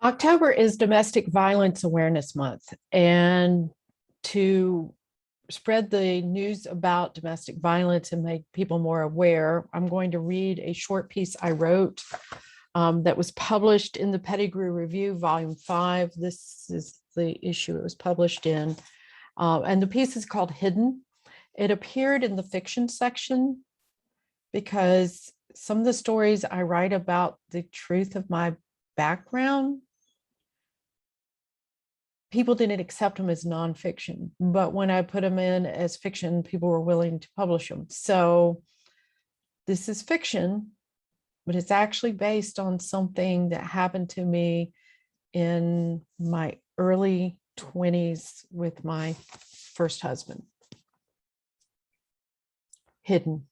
October is Domestic Violence Awareness Month, and to spread the news about domestic violence and make people more aware, I'm going to read a short piece I wrote that was published in the Pettigrew Review, Volume 5. This is the issue it was published in, and the piece is called Hidden. It appeared in the fiction section because some of the stories I write about the truth of my background, people didn't accept them as nonfiction, but when I put them in as fiction, people were willing to publish them. So this is fiction, but it's actually based on something that happened to me in my early 20s with my first husband. Hidden.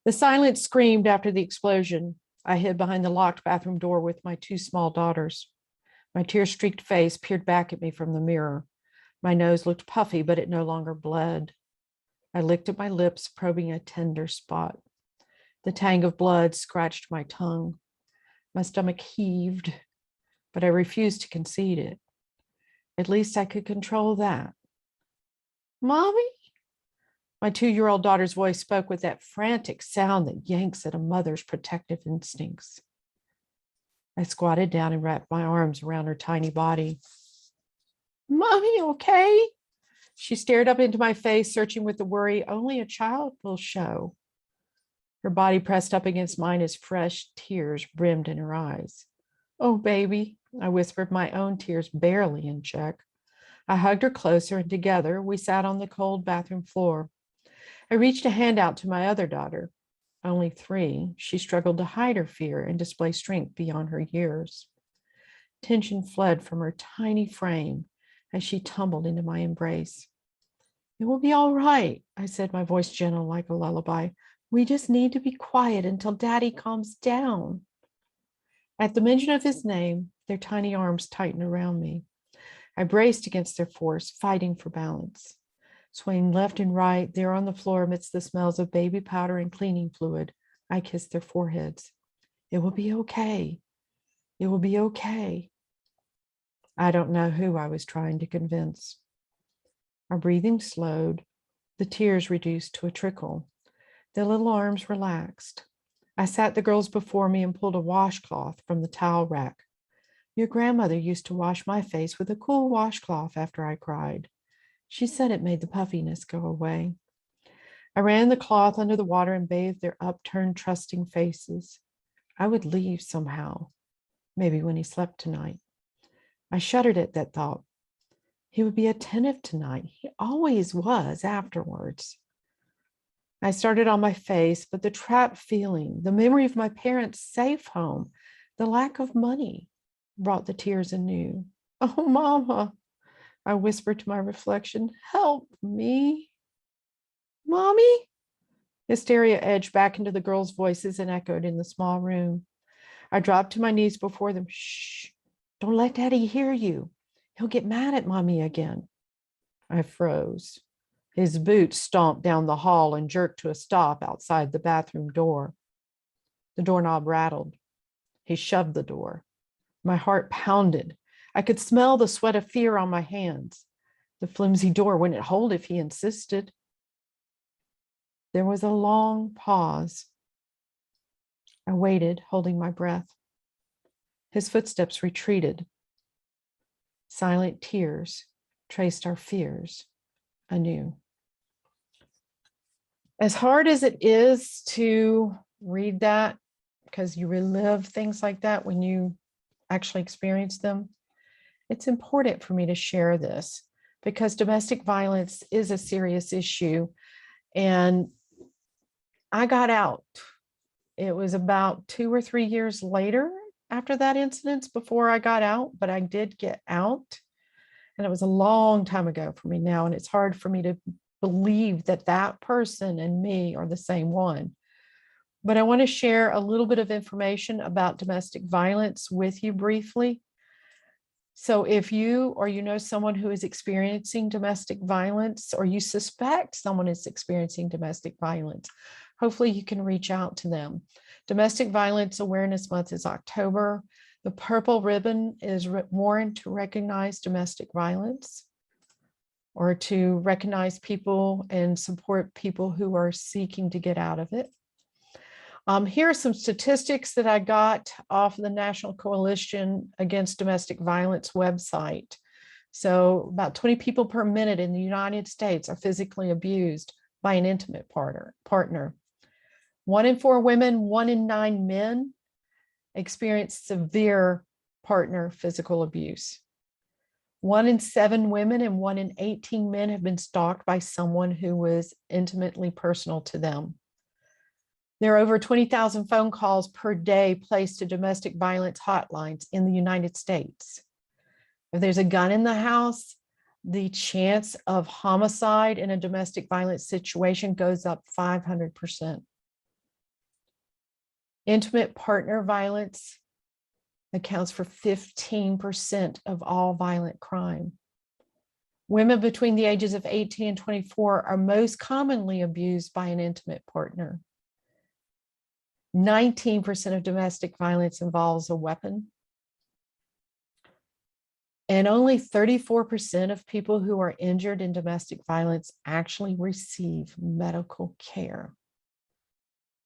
The silence screamed after the explosion. I hid behind the locked bathroom door with my two small daughters. My tear-streaked face peered back at me from the mirror. My nose looked puffy, but it no longer bled. I licked at my lips, probing a tender spot. The tang of blood scratched my tongue. My stomach heaved, but I refused to concede it. At least I could control that. Mommy? My 2-year-old daughter's voice spoke with that frantic sound that yanks at a mother's protective instincts. I squatted down and wrapped my arms around her tiny body. Mommy, okay? She stared up into my face, searching with the worry only a child will show. Her body pressed up against mine as fresh tears brimmed in her eyes. Oh, baby, I whispered, my own tears barely in check. I hugged her closer, and together we sat on the cold bathroom floor. I reached a hand out to my other daughter. Only 3, she struggled to hide her fear and display strength beyond her years. Tension fled from her tiny frame as she tumbled into my embrace. It will be all right, I said, my voice gentle like a lullaby. We just need to be quiet until Daddy calms down. At the mention of his name, their tiny arms tightened around me. I braced against their force, fighting for balance. Swaying left and right, there on the floor amidst the smells of baby powder and cleaning fluid, I kissed their foreheads. It will be okay. It will be okay. I don't know who I was trying to convince. Our breathing slowed. The tears reduced to a trickle. Their little arms relaxed. I sat the girls before me and pulled a washcloth from the towel rack. Your grandmother used to wash my face with a cool washcloth after I cried. She said it made the puffiness go away. I ran the cloth under the water and bathed their upturned, trusting faces. I would leave somehow, maybe when he slept tonight. I shuddered at that thought. He would be attentive tonight. He always was afterwards. I started on my face, but the trapped feeling, the memory of my parents' safe home, the lack of money brought the tears anew. Oh, Mama, I whispered to my reflection, help me. Mommy? Hysteria edged back into the girls' voices and echoed in the small room. I dropped to my knees before them. Shh, don't let Daddy hear you. He'll get mad at Mommy again. I froze. His boots stomped down the hall and jerked to a stop outside the bathroom door. The doorknob rattled. He shoved the door. My heart pounded. I could smell the sweat of fear on my hands. The flimsy door wouldn't hold if he insisted. There was a long pause. I waited, holding my breath. His footsteps retreated. Silent tears traced our fears anew. As hard as it is to read that, because you relive things like that when you actually experience them, it's important for me to share this because domestic violence is a serious issue. And I got out. It was about 2 or 3 years later after that incident before I got out, but I did get out. And it was a long time ago for me now. And it's hard for me to believe that that person and me are the same one. But I want to share a little bit of information about domestic violence with you briefly. So if you or you know someone who is experiencing domestic violence, or you suspect someone is experiencing domestic violence, hopefully you can reach out to them. Domestic Violence Awareness Month is October. The purple ribbon is worn to recognize domestic violence or to recognize people and support people who are seeking to get out of it. Here are some statistics that I got off the National Coalition Against Domestic Violence website. So about 20 people per minute in the United States are physically abused by an intimate partner. 1 in 4 women, 1 in 9 men experience severe partner physical abuse. 1 in 7 women and 1 in 18 men have been stalked by someone who was intimately personal to them. There are over 20,000 phone calls per day placed to domestic violence hotlines in the United States. If there's a gun in the house, the chance of homicide in a domestic violence situation goes up 500%. Intimate partner violence accounts for 15% of all violent crime. Women between the ages of 18 and 24 are most commonly abused by an intimate partner. 19% of domestic violence involves a weapon. And only 34% of people who are injured in domestic violence actually receive medical care.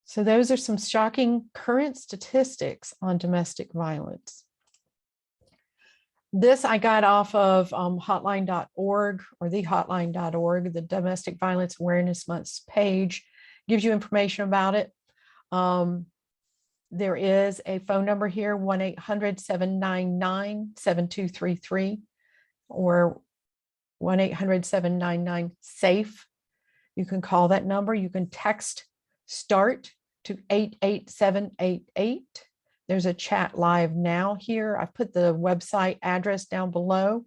So those are some shocking current statistics on domestic violence. This I got off of hotline.org or thehotline.org, the Domestic Violence Awareness Month page gives you information about it. There is a phone number here, 1-800-799-7233 or 1-800-799-SAFE. You can call that number. You can text START to 88788. There's a chat live now here. I've put the website address down below.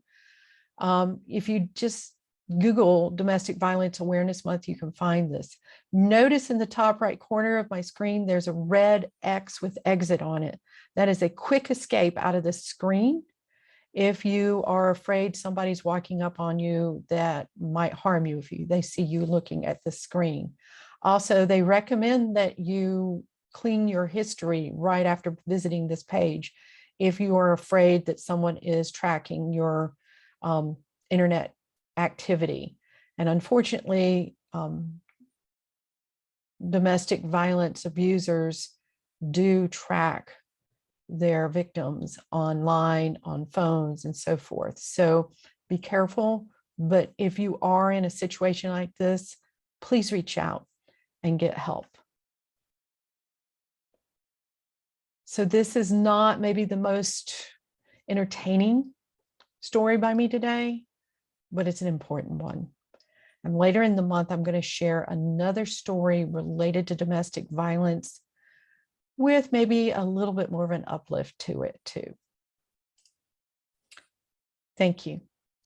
If you just Google Domestic Violence Awareness Month, you can find this. Notice in the top right corner of my screen, there's a red X with exit on it. That is a quick escape out of the screen if you are afraid somebody's walking up on you that might harm you if they see you looking at the screen. Also, they recommend that you clean your history right after visiting this page if you are afraid that someone is tracking your internet activity. And unfortunately, domestic violence abusers do track their victims online, on phones, and so forth. So be careful. But if you are in a situation like this, please reach out and get help. So this is not maybe the most entertaining story by me today, but it's an important one. And later in the month, I'm going to share another story related to domestic violence with maybe a little bit more of an uplift to it too. Thank you.